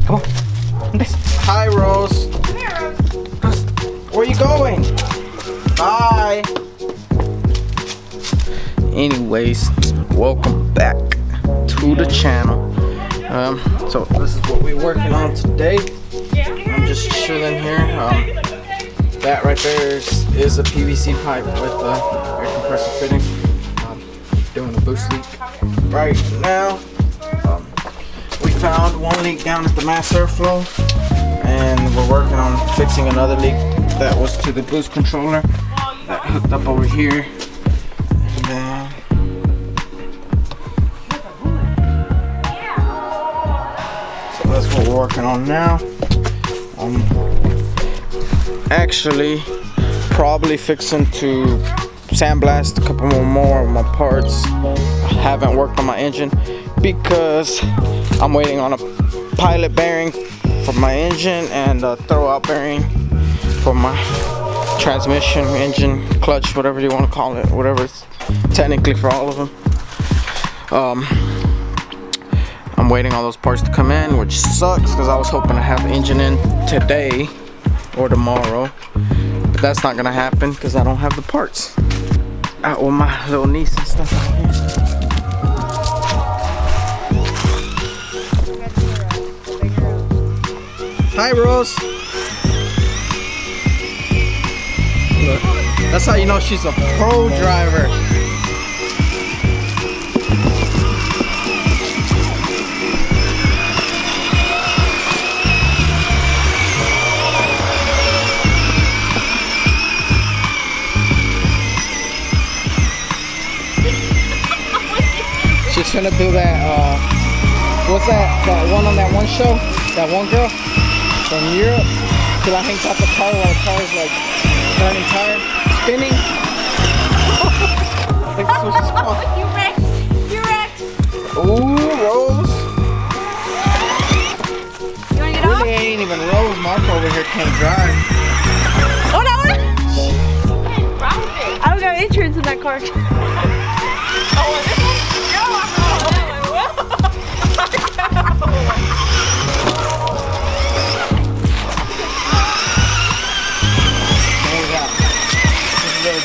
Come on. Hi, Rose. Come here, Rose. Where are you going? Bye. Anyways, welcome back to the channel. So this is what we're working on today. I'm just chilling here. That right there is a PVC pipe with a air compressor fitting. Doing a boost leak right now. We found one leak down at the mass airflow, and we're working on fixing another leak that was to the boost controller that hooked up over here. And then so that's what we're working on now. Actually probably fixing to sandblast a couple more of my parts. I haven't worked on my engine because I'm waiting on a pilot bearing for my engine and a throwout bearing for my transmission, engine, clutch, whatever you want to call it, whatever it's technically for all of them. I'm waiting on those parts to come in, which sucks because I was hoping to have the engine in today or tomorrow, but that's not gonna happen because I don't have the parts. Out with my little niece and stuff out here. Hi, Rose. Look, that's how you know she's a pro driver. She's gonna do that, what's that one on that one show? That one girl from Europe? Till I hangs out the car while the car is like turning tire, spinning. I think that's what she's called. You wrecked! You wrecked! Ooh, Rose. You wanna get off? Really ain't even Rose. Marco over here can't drive. Oh no! I don't got insurance in that car.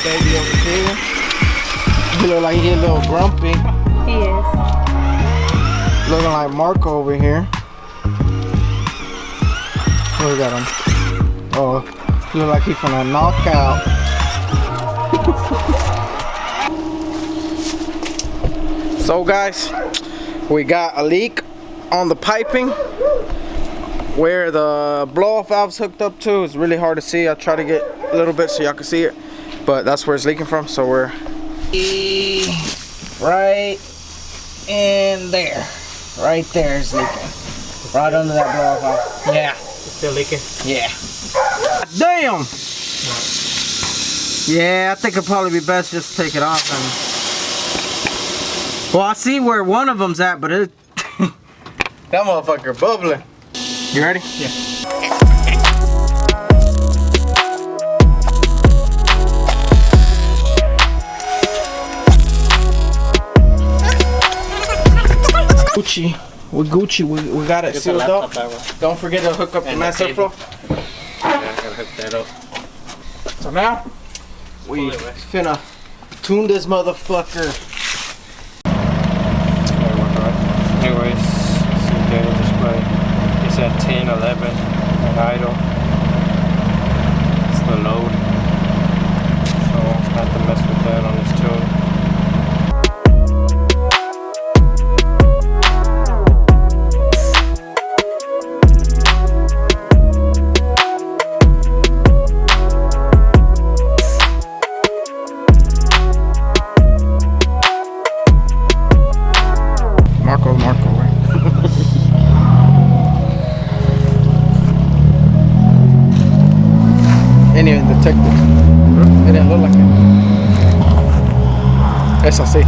Baby over here. He look like he a little grumpy. He is. Looking like Marco over here. Look at him. Oh, he look like he finna knock out. So guys, we got a leak on the piping where the blow-off valve's hooked up to. It's really hard to see. I'll try to get a little bit so y'all can see it. But that's where it's leaking from, so we're right in there. Right there is leaking. Right under that blow-off valve. Yeah. It's still leaking? Yeah. Damn! Yeah, I think it'd probably be best just to take it off and... Well, I see where one of them's at, but it... that motherfucker bubbling. You ready? Yeah. Gucci, we got it sealed up. Don't forget to hook up the mass airflow. Yeah, I gotta hook that up. So now, we finna tune this motherfucker. Anyways, see data display. It's at 10, 11 at idle. It's the load. So I have to mess with that on this tune. Marco, right? Ain't even detected. It didn't look like it. Eso sí.